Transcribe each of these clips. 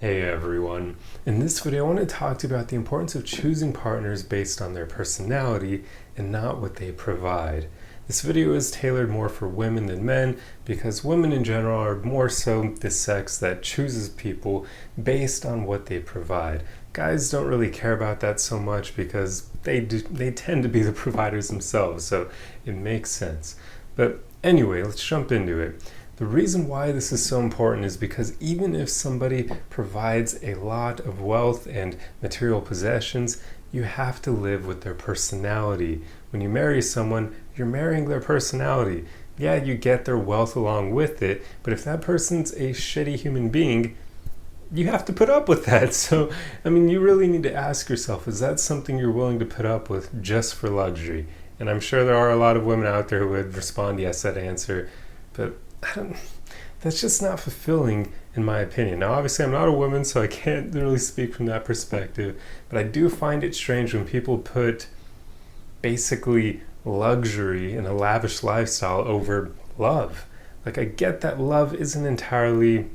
Hey everyone. In this video, I want to talk to you about the importance of choosing partners based on their personality and not what they provide. This video is tailored more for women than men because women in general are more so the sex that chooses people based on what they provide. Guys don't really care about that so much because they tend to be the providers themselves, so it makes sense. But anyway, let's jump into it. The reason why this is so important is because even if somebody provides a lot of wealth and material possessions, you have to live with their personality. When you marry someone, you're marrying their personality. Yeah, you get their wealth along with it, but if that person's a shitty human being, you have to put up with that. So, you really need to ask yourself, is that something you're willing to put up with just for luxury? And I'm sure there are a lot of women out there who would respond yes to that answer, but that's just not fulfilling in my opinion. Now, obviously, I'm not a woman, so I can't really speak from that perspective, but I do find it strange when people put basically luxury and a lavish lifestyle over love. Like, I get that love isn't entirely,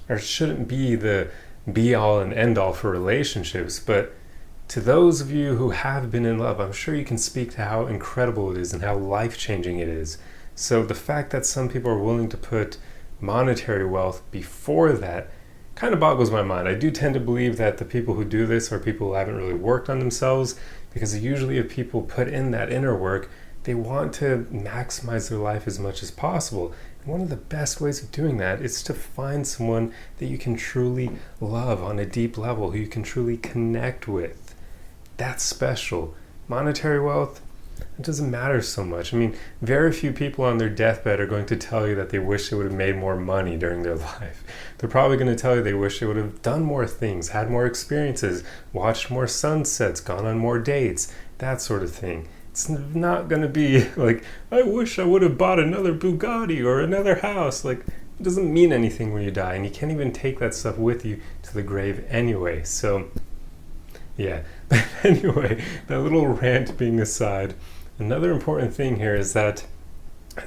or shouldn't be the be-all and end-all for relationships, but to those of you who have been in love, I'm sure you can speak to how incredible it is and how life-changing it is. So the fact that some people are willing to put monetary wealth before that kind of boggles my mind. I do tend to believe that the people who do this are people who haven't really worked on themselves, because usually if people put in that inner work, they want to maximize their life as much as possible. And one of the best ways of doing that is to find someone that you can truly love on a deep level, who you can truly connect with. That's special. Monetary wealth, it doesn't matter so much. Very few people on their deathbed are going to tell you that they wish they would have made more money during their life. They're probably going to tell you they wish they would have done more things, had more experiences, watched more sunsets, gone on more dates, that sort of thing. It's not going to be like, I wish I would have bought another Bugatti or another house. Like, it doesn't mean anything when you die, and you can't even take that stuff with you to the grave anyway. So yeah, but anyway, that little rant being aside, another important thing here is that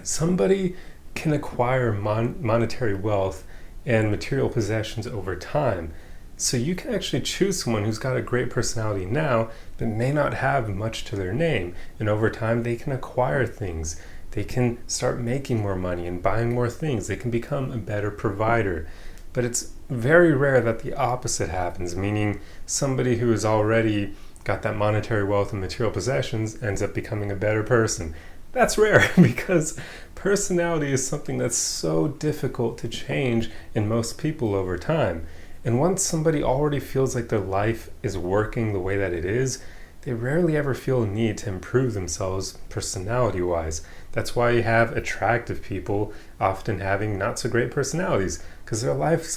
somebody can acquire monetary wealth and material possessions over time. So you can actually choose someone who's got a great personality now, but may not have much to their name. And over time, they can acquire things. They can start making more money and buying more things. They can become a better provider. But it's very rare that the opposite happens, meaning somebody who has already got that monetary wealth and material possessions ends up becoming a better person. That's rare because personality is something that's so difficult to change in most people over time. And once somebody already feels like their life is working the way that it is, they rarely ever feel a need to improve themselves personality-wise. That's why you have attractive people often having not so great personalities, because their lives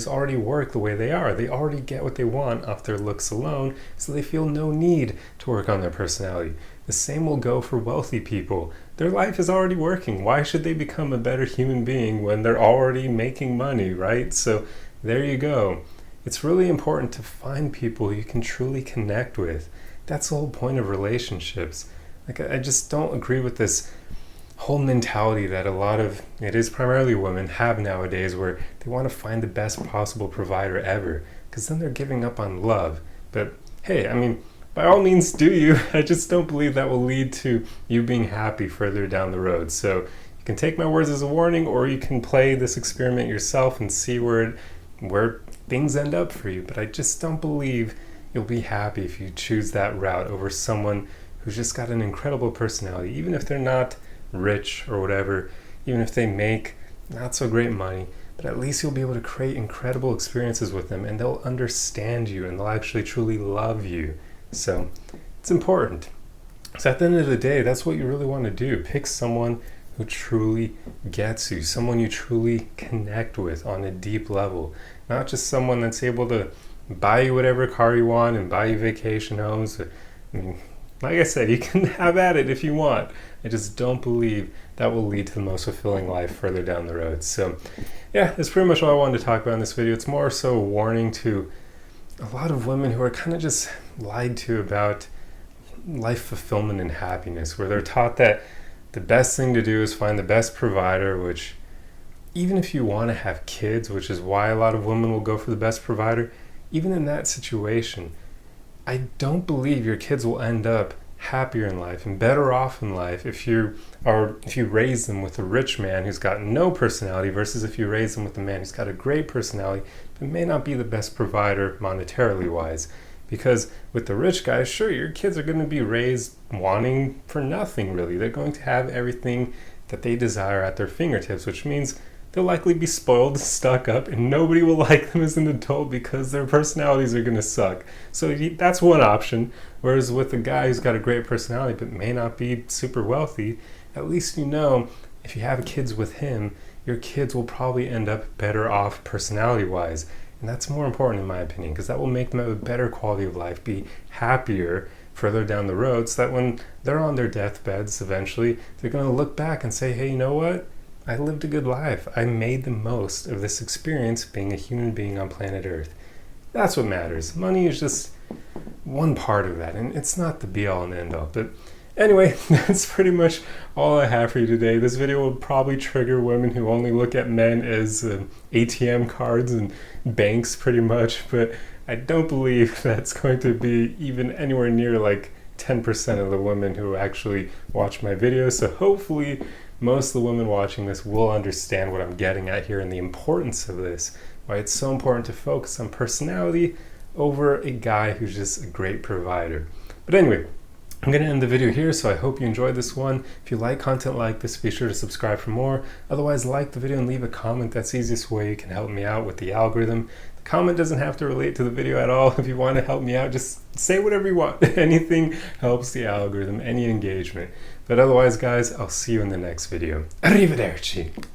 already work the way they are. They already get what they want off their looks alone, so they feel no need to work on their personality. The same will go for wealthy people. Their life is already working. Why should they become a better human being when they're already making money, right? So there you go. It's really important to find people you can truly connect with. That's the whole point of relationships. Like, I just don't agree with this whole mentality that a lot of, it is primarily women, have nowadays, where they want to find the best possible provider ever, because then they're giving up on love. But hey, by all means do you. I just don't believe that will lead to you being happy further down the road. So you can take my words as a warning, or you can play this experiment yourself and see where things end up for you. But I just don't believe you'll be happy if you choose that route over someone who's just got an incredible personality, even if they're not rich or whatever, even if they make not so great money, but at least you'll be able to create incredible experiences with them, and they'll understand you and they'll actually truly love you. So it's important. So at the end of the day, that's what you really want to do. Pick someone who truly gets you, someone you truly connect with on a deep level, not just someone that's able to buy you whatever car you want and buy you vacation homes. Like I said, you can have at it if you want. I just don't believe that will lead to the most fulfilling life further down the road. So yeah, that's pretty much all I wanted to talk about in this video. It's more so a warning to a lot of women who are kind of just lied to about life fulfillment and happiness, where they're taught that the best thing to do is find the best provider, which even if you want to have kids, which is why a lot of women will go for the best provider, even in that situation, I don't believe your kids will end up happier in life and better off in life if you raise them with a rich man who's got no personality versus if you raise them with a man who's got a great personality but may not be the best provider monetarily wise. Because with the rich guy, sure, your kids are going to be raised wanting for nothing really. They're going to have everything that they desire at their fingertips, which means they'll likely be spoiled, stuck up, and nobody will like them as an adult because their personalities are going to suck. So that's one option. Whereas with a guy who's got a great personality but may not be super wealthy, at least you know if you have kids with him, your kids will probably end up better off personality-wise. And that's more important in my opinion, because that will make them have a better quality of life, be happier further down the road, so that when they're on their deathbeds eventually, they're going to look back and say, hey, you know what? I lived a good life. I made the most of this experience being a human being on planet Earth. That's what matters. Money is just one part of that, and it's not the be-all and end-all. But anyway, that's pretty much all I have for you today. This video will probably trigger women who only look at men as ATM cards and banks pretty much, but I don't believe that's going to be even anywhere near like 10% of the women who actually watch my videos. So hopefully most of the women watching this will understand what I'm getting at here and the importance of this, why it's so important to focus on personality over a guy who's just a great provider. But anyway, I'm going to end the video here, so I hope you enjoyed this one. If you like content like this, be sure to subscribe for more. Otherwise, like the video and leave a comment. That's the easiest way you can help me out with the algorithm. The comment doesn't have to relate to the video at all. If you want to help me out, just say whatever you want. Anything helps the algorithm, any engagement. But otherwise, guys, I'll see you in the next video. Arrivederci!